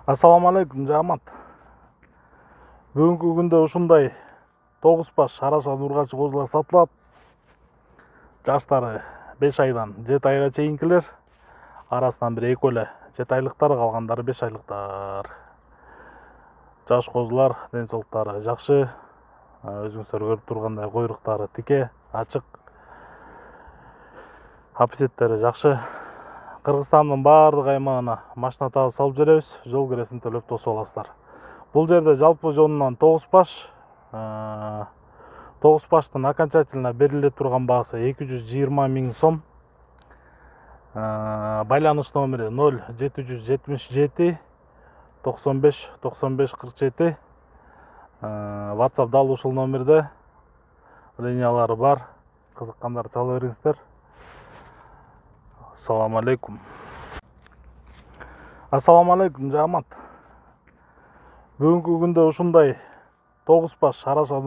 Assalamu alaikum жамат. Бүгінгі күнде ушундай 9 баш Араша нургачы козулар сатылат. Жаштары 5 айдан 7 айга чейинкилер. Арасынан бир экөө 7 айлыктар, калгандары 5 айлыктар. Жаш козулар, ден соолуктары жакшы. Өзүңүздөр көрүп тургандай койруктары тике, ачык. Аппетиттери жакшы. Кыргызстандын баардык аймагына машина таап салып беребиз. Жол киресин төлөп тосуп аласыздар. Бул жерде жалпы жонунан 9 баш. 9 баштын окончательно бериле турган баасы 220 000 сом. Байланыш номери 0777 95 95 47. WhatsApp дал ушул номерде. Линиялары бар. Кызыккандар чала бериңиздер. Assalamu alaikum. Assalamu alaikum жамат. Бүгүнкү күндө ушундай 9 баш Араша